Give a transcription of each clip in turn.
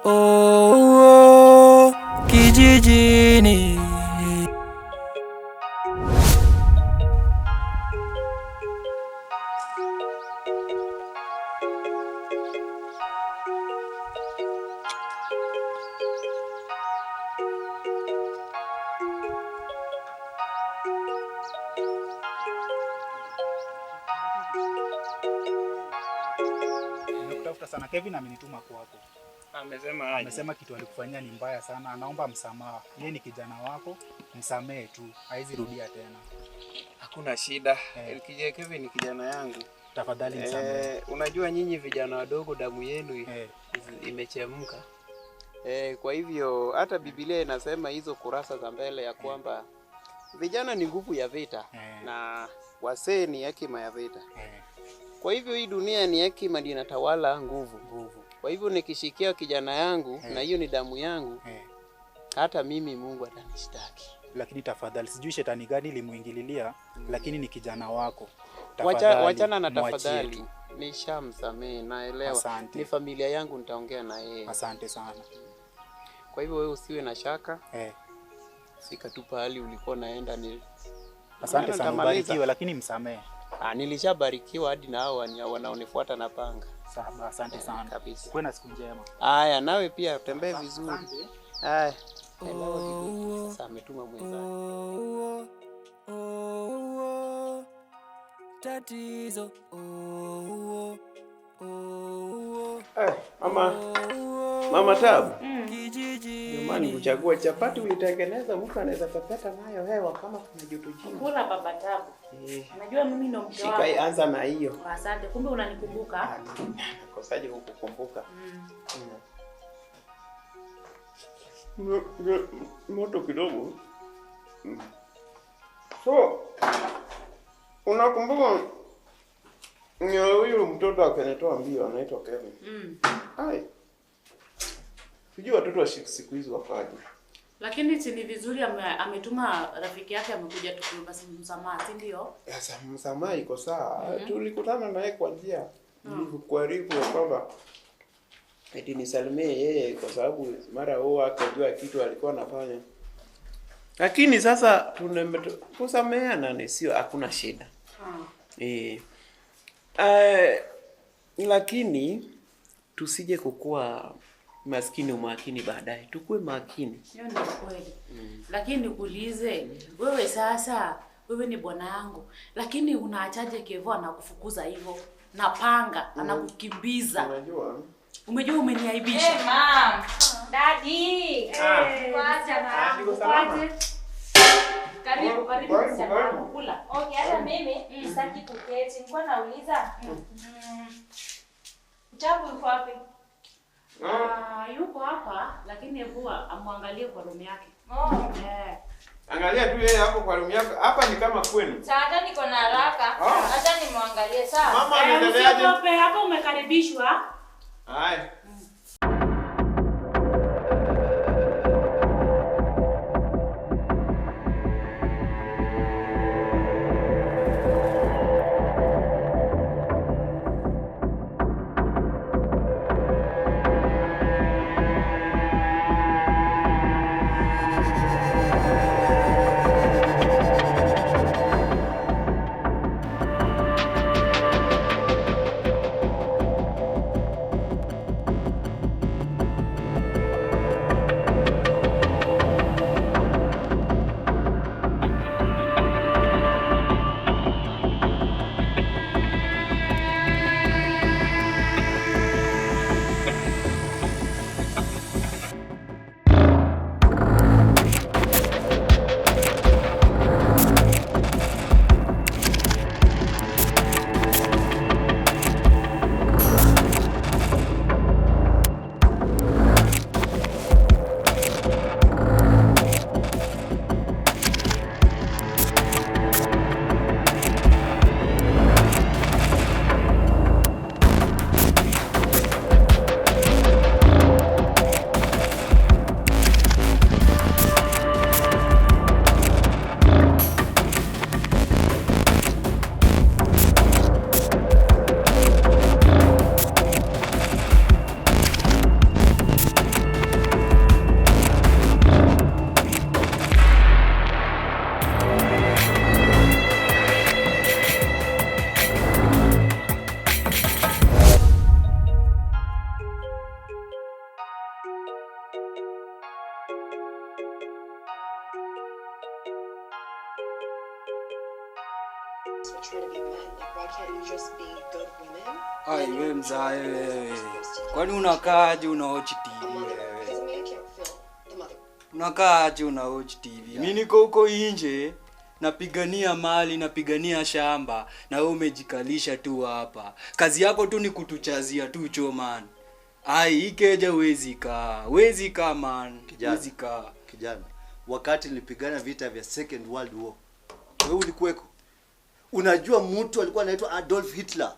oh, kijijini. Nimekutafuta sana. Kevin amenituma kwako. Amesema aje? Amesema kitu alikufanyia ni mbaya sana. Anaomba msamaha. Yeye ni kijana wako, msamee tu. Haizi rudia tena. Hakuna shida. Kevin ni kijana yangu. Tafadhali msamee. Unajua nyinyi vijana wadogo damu yenu imechemka. Kwa hivyo hata Biblia inasema hizo kurasa za mbele ya kwamba vijana ni nguvu ya vita na wasee ni hekima ya vita. Kwa hivyo hii dunia ni hekima ndiyo inatawala nguvu. Kwa hivyo nikishikia kijana yangu na hiyo ni damu yangu, hata mimi Mungu atanishtaki. Lakini tafadhali, sijui shetani gani limuingililia, lakini ni kijana wako. Wachana na tafadhali. Nishamsamehe, naelewa. Asante. Ni familia yangu, nitaongea na yeye. Asante sana. Kwa hivyo wewe usiwe na shaka. Fika tu pahali ulikuwa naenda ni. Asante sana, ubarikiwe, lakini msamehe. Nilishabarikiwa hadi na hao wanaonifuata na panga. Sawa, asante sana. Kabisa. Kuwe na siku njema. Haya, nawe pia tembee vizuri. Haya. Sasa ametuma mwenzake. Tatizo. Mama Tabu. Jamani, kuchagua chapati ulitengeneza mtu anaweza pepeta nayo hewa kama kuna joto jingi. Kula baba Tabu. Unajua mimi ndo mke wako. Shika anza na hiyo. Asante. Kumbe unanikumbuka? Nakosaje kukukumbuka? Moto kidogo. So, unakumbuka huyu mtoto akanitoa mbio anaitwa Kevin. Hai. Sijui watoto wa siku hizi wakaje. Lakini si ni vizuri ametuma rafiki yake amekuja tukuomba msamaha, si ndio? Sasa msamaha iko sawa. Tulikutana naye kwa njia nilikuarifu kwamba eti nisalimie yeye kwa sababu mara akajua kitu alikuwa anafanya. Lakini sasa tunasameheana ni sio, hakuna shida. Lakini tusije kukua maskini umakini baadaye. Tukue makini. Hiyo ni kweli. Lakini nikuulize, wewe sasa, wewe ni bwana yangu. Lakini unaachaje Kevo anakufukuza hivyo? Na panga, anakukimbiza. Unajua? Umejua umeniaibisha. Mom. Daddy. Wacha na. Karibu sana kula. Okay, hata mimi sitaki kuketi. Nilikuwa nauliza. Tabu yuko wapi? Yuko hapa lakini hebu amwangalie kwa room yake. Angalia tu yeye hapo kwa room yako. Hapa ni kama kwenu. Sasa niko na haraka. Hata nimwangalie sawa. Mama anaendeleaje? Hapo umekaribishwa. Hai. Ai wewe mzae wewe. Kwani unakaaje unaochi TV wewe? Unakaaje unaochi TV? Mimi niko huko nje napigania mali, napigania shamba na wewe umejikalisha tu hapa. Kazi yako tu ni kutuchazia tu choman. Ai ikeja wezi kaa man. Wezi kaa. Kijana, wakati nilipigana vita vya Second World War, wewe ulikuweko? Unajua mtu alikuwa anaitwa Adolf Hitler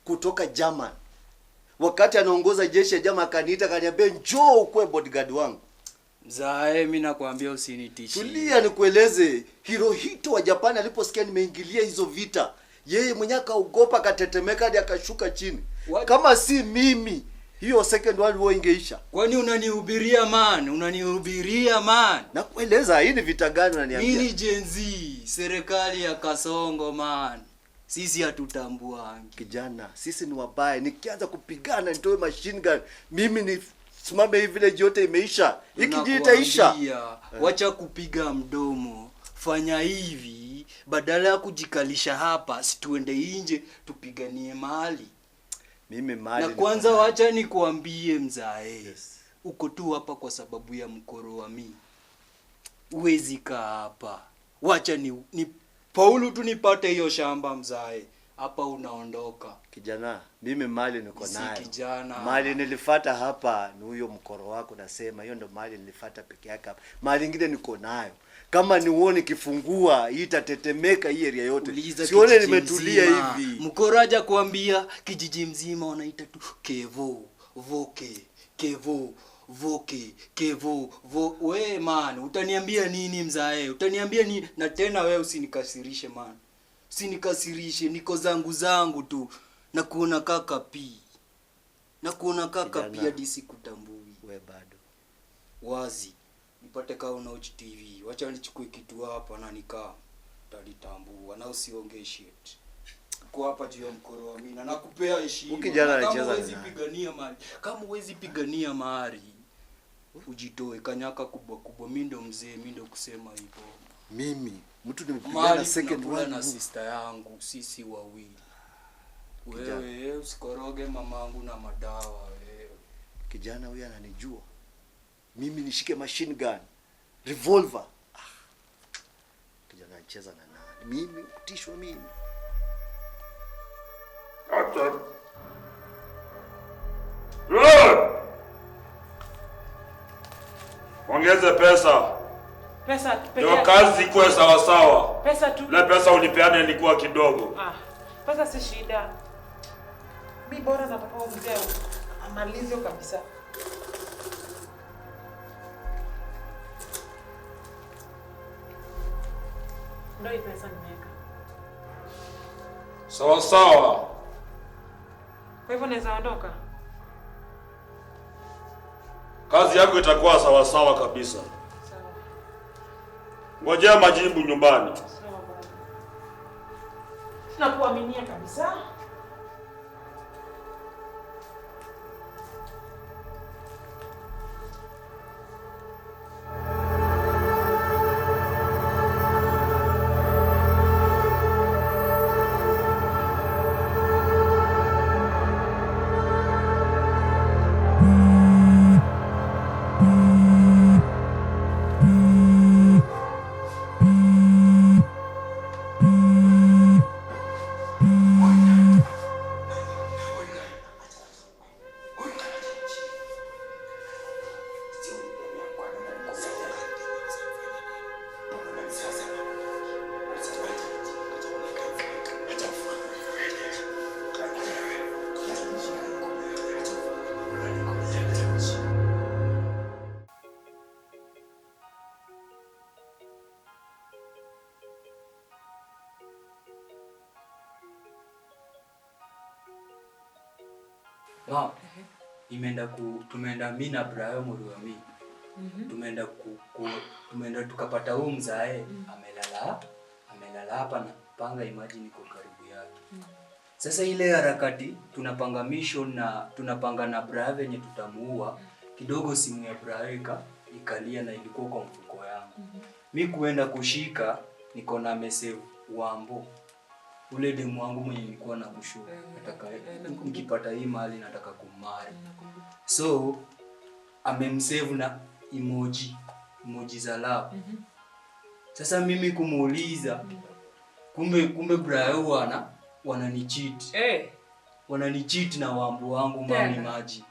kutoka German. Wakati anaongoza jeshi ya German akaniita akaniambia njoo ukue bodyguard wangu. Mzae mimi nakwambia usinitishie. Tulia nikueleze. Hirohito wa Japan aliposikia nimeingilia hizo vita, yeye mwenyewe akaogopa akatetemeka hadi akashuka chini. Kama si mimi, hiyo Second World War ingeisha. Kwani unanihubiria man? Unanihubiria man? Nakueleza hii ni vita gani unaniambia? Mimi ni Gen Z, serikali ya Kasongo man. Sisi hatutambuangi. Kijana, sisi ni wabaya. Nikianza kupigana nitoe machine gun, mimi ni simame hivi vile yote imeisha. Hiki itaisha. Wacha kupiga mdomo. Fanya hivi badala ya kujikalisha hapa, situende nje tupiganie mali. Mimi mali. Na kwanza wacha nikuambie mzae. Yes. Uko tu hapa kwa sababu ya mkoro wa mimi. Uwezi kaa hapa. Wacha ni Paulo tu nipate hiyo shamba mzae. Hapa unaondoka. Kijana, mimi mali niko nayo. Si kijana. Mali nilifuata hapa ni huyo mkoro wako nasema. Hiyo ndo mali nilifuata peke yake hapa. Mali nyingine niko nayo. Kama niuone kifungua hii itatetemeka hii area yote. Sione nimetulia hivi. Mkoro aja kuambia kijiji mzima wanaita tu Kevo, Voke, Kevo, Voke, Kevo, we man, utaniambia nini mzae? Utaniambia nini? Na tena wewe usinikasirishe man. Usinikasirishe, niko zangu tu. Na kuona kaka pi. Na kuona kaka pi hadi sikutambui. Wewe bado. Wazi. Nipate kaa unaochi TV. Wacha nichukue kitu hapa na nikaa. Utalitambua na usiongee shit. Kwa hapa juu ya mkoro wa mimi na nakupea heshima. Ukijana anacheza kama huwezi pigania mali. Kama huwezi pigania mali, ujitoe kanyaka kubwa. Mimi ndo mzee, mimi ndo kusema hivyo. Mimi mtu nimepigana Second World na sister yangu, sisi wawili. Wewe usikoroge mamangu na madawa wewe. Kijana huyu ananijua. Mimi nishike machine gun, revolver. Kijana anacheza na nani? Mimi kutishwa mimi. Acha. Ongeze pesa. Pesa pekee. Ndio kazi ikuwe sawa sawa. Pesa tu. Na pesa unipeane ilikuwa kidogo. Pesa si shida. Mimi bora nataka umzee amalize kabisa. Ndio hii pesa nimeweka. Sawa sawa. Kwa hivyo naweza ondoka. Kazi yako itakuwa sawa sawa kabisa. Sawa. Ngojea majibu nyumbani. Sawa baba. Nakuaminia kabisa. Wow. Tumeenda mimi na Brian Muruami. Tumeenda tukapata huyu mzae amelala hapa na panga, imagine iko karibu yake. Sasa ile harakati tunapanga mission na tunapanga na Brian venye tutamuua. Kidogo simu ya Brian ikalia na ilikuwa kwa mfuko yangu. Mimi kuenda kushika niko na message Wambo. ule demu wangu mwenye nilikuwa nakushow nataka nikipata hii mali nataka kumari. So amemsave na emoji za love. Sasa mimi kumuuliza kumbe Brian wananicheat. Wananicheat na wambo wangu mami maji.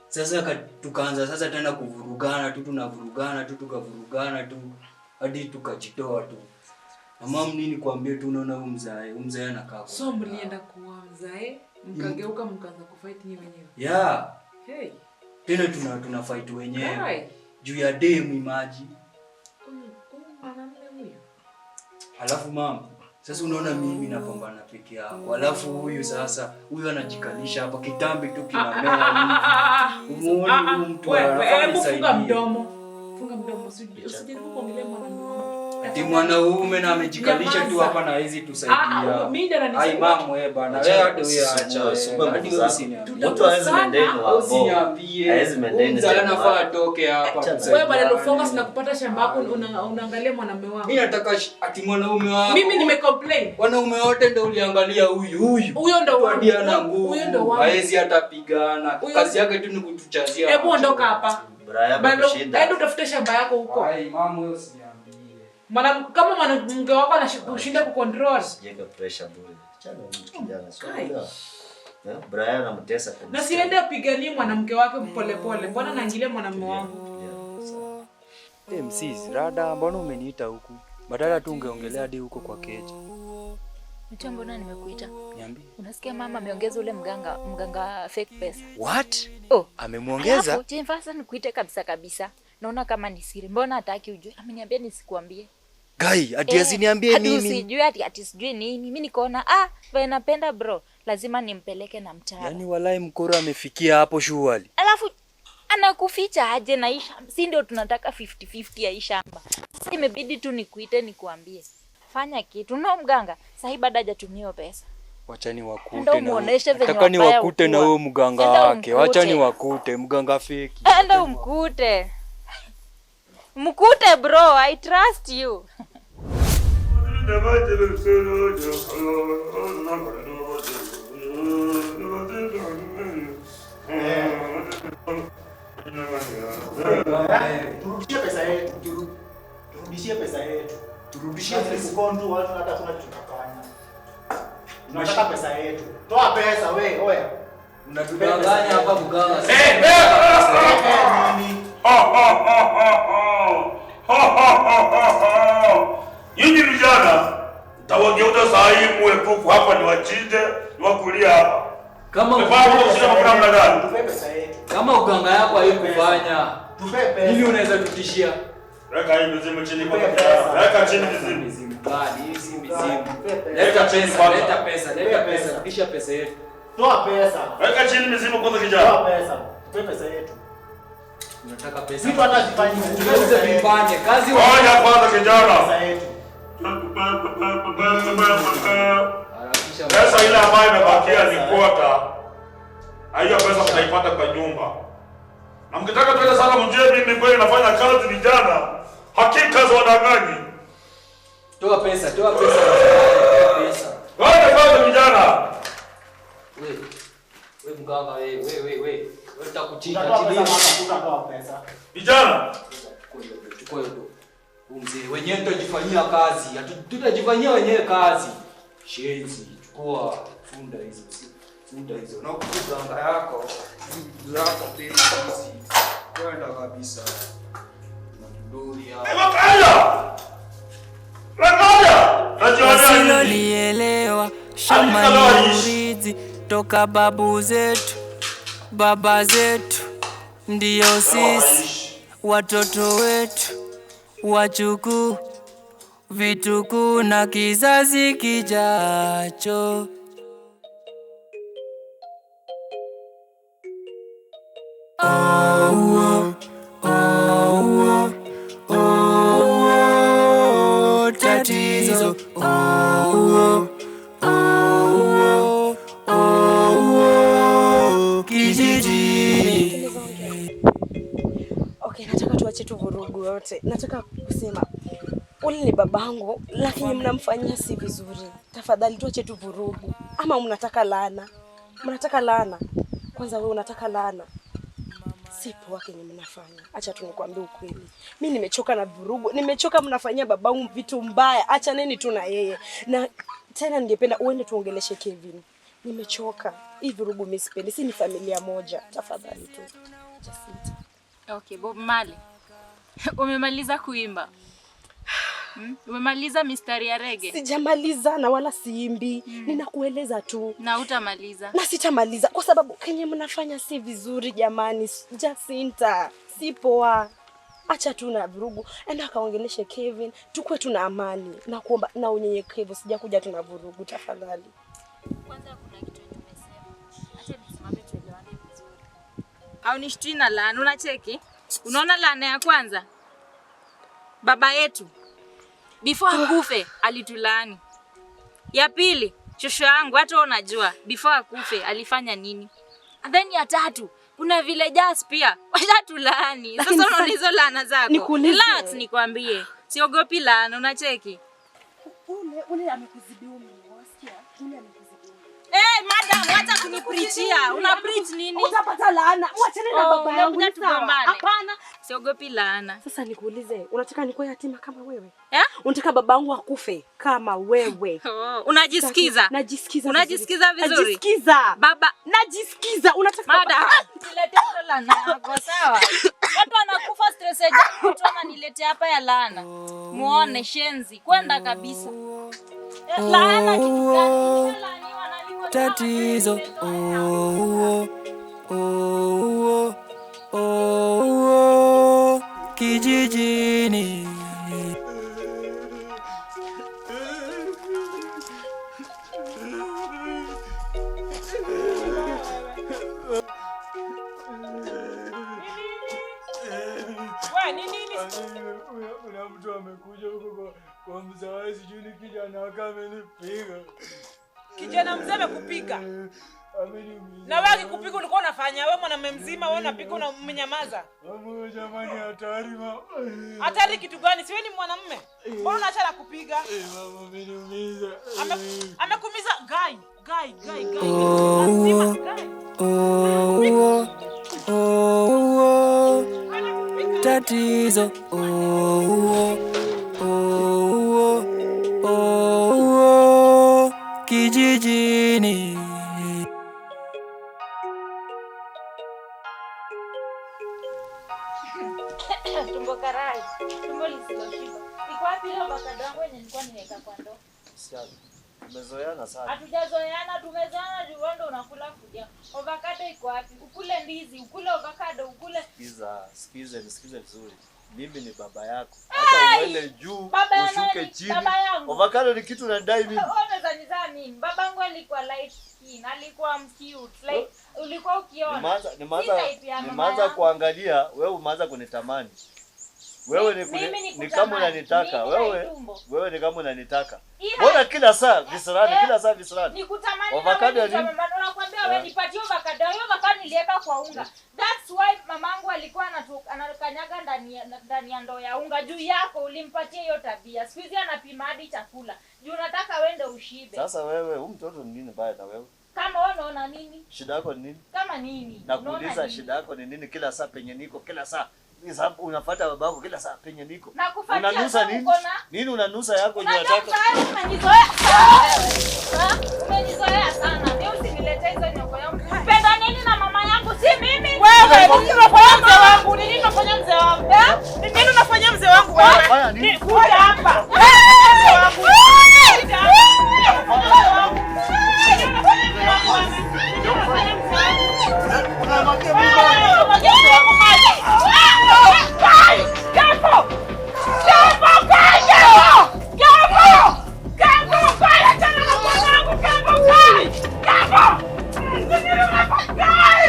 Sasa tukaanza sasa tena kuvurugana tu, tunavurugana tu, tukavurugana tu hadi tukajitoa tu. Na mama nini kuambia tu unaona mzae anakaa. So mlienda kuwa mzae, mkageuka mkaanza kufight nyinyi wenyewe. Yeah. Hey. Tena tuna fight wenyewe. Juu ya demu maji. Alafu mama, sasa unaona mimi napambana peke yangu. Alafu huyu anajikalisha hapa kitambi tu kinamea. Umeona huyu mtu funga mdomo. Funga mdomo usijaribu kuongelea mwanamume. Ati mwanaume na amejikalisha tu hapa na hizi tusaidia. Ai mama wewe bana. Wewe hadi huyo mtu hawezi maintain wao. Hawezi maintain. Sasa anafaa atoke hapa. Wewe bado unafocus na kupata shamba yako unaangalia mwanamume wako. Mimi nataka ati mwanaume wako. Mimi nimecomplain. Wanaume wote ndio uliangalia huyu. Huyo ndio wangu. Ana nguvu. Huyo ndio wangu. Hawezi hata pigana. Kazi yake tu ni kutuchazia. Hebu ondoka hapa. Bado hadi utafute shamba yako huko. Ai mama wewe usiniambie. Kama mwanamke wako anashinda kucontrol. Sijeka pressure bure. Chana mtu kijana sio. Brian anamtesa kabisa. Na siende apiganie mwanamke wake polepole. Mbona naangalia mwanamume wangu? MCs, rada mbona umeniita huku? Badala tu ungeongelea hadi huko kwa keje. Mtu mbona nimekuita? Niambie. Unasikia mama ameongeza ule mganga fake pesa. What? Oh, amemuongeza? Hapo Jemfasa nikuite kabisa. Naona kama ni siri. Mbona hataki ujue? Ameniambia nisikuambie. Gai, ati asiniambie nini? Hadi usijue ati sijui nini. Mimi nikaona wewe napenda bro. Lazima nimpeleke na mtaala. Yaani walai mkora amefikia hapo shughuli. Alafu anakuficha aje na Aisha? Si ndio tunataka 50-50 ya shamba. Sasa imebidi tu nikuite nikuambie. Fanya kitu. No mganga, sasa baada hajatumia pesa. Wachani wakute na. Nataka ni wakute na huyo mganga wake. Wachani wakute mganga fake. Enda umkute. Mkute bro, I trust you. Turudishie pesa yetu. Turudishie mkonto watu hata kuna tutafanya. Tunataka pesa yetu. Toa pesa wewe, oya. Mnatudanganya hapa mganga. Nyinyi vijana tawageuza saa hii muwe kuku hapa ni wachinje, ni wakulia hapa. Kama uganga yako haikufanya. Nini unaweza tutishia? Weka hii mizimu chini kwa kaka. Weka chini mizimu. Bali hizi mizimu. Leta pesa. Kisha pesa yetu. Toa pesa. Weka chini mizimu kwanza kijana. Toa pesa. Tupe pesa yetu. Unataka pesa. Mtu anajifanya tuweze vipande. Kazi wacha kwanza kijana. Pesa yetu. Pesa ile ambayo imebakia ni kwota. Hiyo pesa mtaipata kwa nyumba. Na mkitaka tuende sana mjue mimi kweli nafanya kazi vijana. Hakika za wadanganyi. Toa pesa. Wacha kwanza vijana. Wewe mganga wewe. Wewe utakuchinja tutatoa pesa. Vijana. Chukua hiyo. Mzee wenyewe tutajifanyia kazi. Tutajifanyia wenyewe kazi. Shenzi, chukua funda hizo. Na kuganga yako. Zako pesa hizi. Kwenda kabisa. Maduri hapa. Lielewa shamba ni urithi toka babu zetu, baba zetu, ndio sisi watoto wetu, wachukuu, vitukuu na kizazi kijacho. Tatizo kijiji. Okay, nataka tuache tu vurugu yote. Nataka kusema ule ni babangu, lakini mnamfanyia si vizuri. Tafadhali tuache tu vurugu. Ama mnataka laana? Mnataka laana? Kwanza wewe unataka laana? Si poa kenye mnafanya. Acha tu nikwambie ukweli. Mimi nimechoka na vurugu. Nimechoka mnafanyia babangu vitu mbaya. Acha neni tu na yeye. Na tena ningependa uende tuongeleshe Kevin. Nimechoka. Hii vurugu mimi sipendi. Si ni familia moja. Tafadhali tu. Jacinta. Okay, Bob Marley. Umemaliza kuimba? Umemaliza mistari ya reggae? Sijamaliza na wala siimbi. Ninakueleza tu. Na utamaliza? Na sitamaliza kwa sababu kenye mnafanya si vizuri jamani. Jacinta, si poa. Acha tu na vurugu. Enda kaongeleshe Kevin. Tukue tuna amani. Na kuomba na unyenyekevu. Sijakuja tuna vurugu tafadhali. Kwanza kuna kitu nimesema. Acha nisimame tuelewane vizuri. Au nishtui na laana, unacheki? Unaona laana ya kwanza? Baba yetu before akufe alitulaani. Ya pili, shosho yangu hata unajua before akufe alifanya nini? And then ya tatu, kuna villagers pia washatulaani. Sasa unaona hizo laana zako. Relax nikwambie. Siogopi laana, unacheki? Ule amekuzidi wasikia? Ule amekuzidi. Madam, wacha kunipreachia. Una preach nini? Utapata laana. Mwachane na baba yangu. Hapana. Siogopi laana. Sasa nikuulize, unataka nikuwe yatima kama wewe? Unataka babangu akufe kama wewe? Unajisikiza? Najisikiza. Unajisikiza vizuri? Najisikiza. Baba, najisikiza. Unataka madam, niletee laana yako, sawa? Watu wanakufa stress aje, mtu ananiletea hapa ya laana. Muone shenzi, kwenda kabisa. Laana kitu gani? Tatizo kijijini. Kuna mtu amekuja huko kwa mzazi, sijui ni kijana amenipiga. Kijana mzee amekupiga? Na wewe akikupiga ulikuwa unafanya? Wewe mwanamume mzima wewe unapiga unamenyamaza? Mama jamani, hatari mama. Hatari kitu gani? Si wewe ni mwanamume? Mbona unaacha kupiga? Mama ameniumiza. Amekuumiza guy. Tatizo kijijini. Tumbo karai, tumbo lisiloshiba. Iko wapi leo avocado yangu yenye nilikuwa nimeweka kwa ndoo? Siana. Tumezoeana sana. Hatujazoeana, tumezoeana juu wewe unakula fudia. Avocado iko wapi? Ukule ndizi, ukule avocado, ukule. Sikize vizuri. Mimi ni baba yako. Hata uende juu, ushuke chini. Avocado ni kitu nadai mimi. Unazaniza nini? Babangu alikuwa light skin, alikuwa cute. Like ulikuwa ukiona. Nimeanza kuangalia, wewe umeanza kunitamani. Wewe ni kama unanitaka. Wewe ni kama unanitaka. Mbona kila saa visirani? Nikutamani avocado ni unakwambia wewe nipatie avocado. Hiyo avocado niliweka kwa unga. That's why mamangu alikuwa anakanyaga ndani ya ndoo ya unga juu yako ulimpatia hiyo tabia. Siku hizi anapima hadi chakula. Juu unataka wende ushibe. Sasa wewe mtoto ni nini baya na wewe? Kama wewe unaona nini? Shida yako ni nini? Kama nini? Nakuuliza shida yako ni nini kila saa penye niko kila saa? Sababu unafuata babako kila saa penye niko. Unanusa nini? Nini unanusa yako ndio unataka? Umenizoea sana. Mimi usiniletee hizo nyoko yangu. Penda nini na mama yangu si mimi? Wewe nini unafanya mzee wangu? Nini unafanya mzee wangu? Nini unafanya mzee wangu wewe? Ni kuja hapa. Mzee wangu. Guy!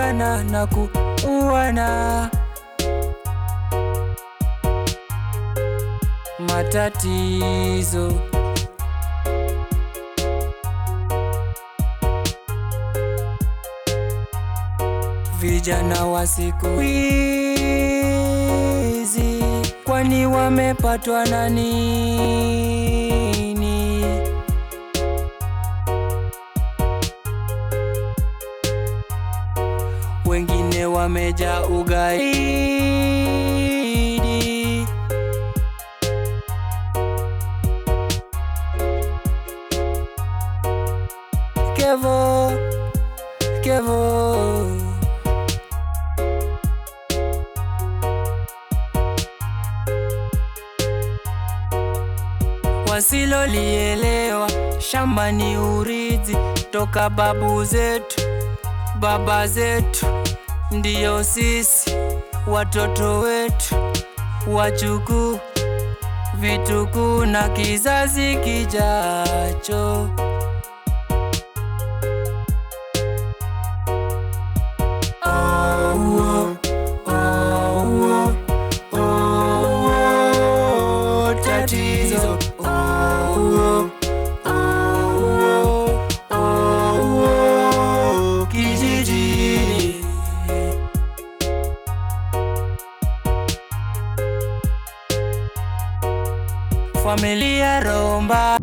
kupigana na kuuana. Matatizo vijana wa siku hizi, kwani wamepatwa na nini? Wengine wamejaa ugaidi, Kevo, Kevo. Wasilolielewa shamba ni urithi toka babu zetu, baba zetu, ndiyo sisi watoto wetu, wajukuu, vitukuu na kizazi kijacho. Tatizo kijijini, familia romba.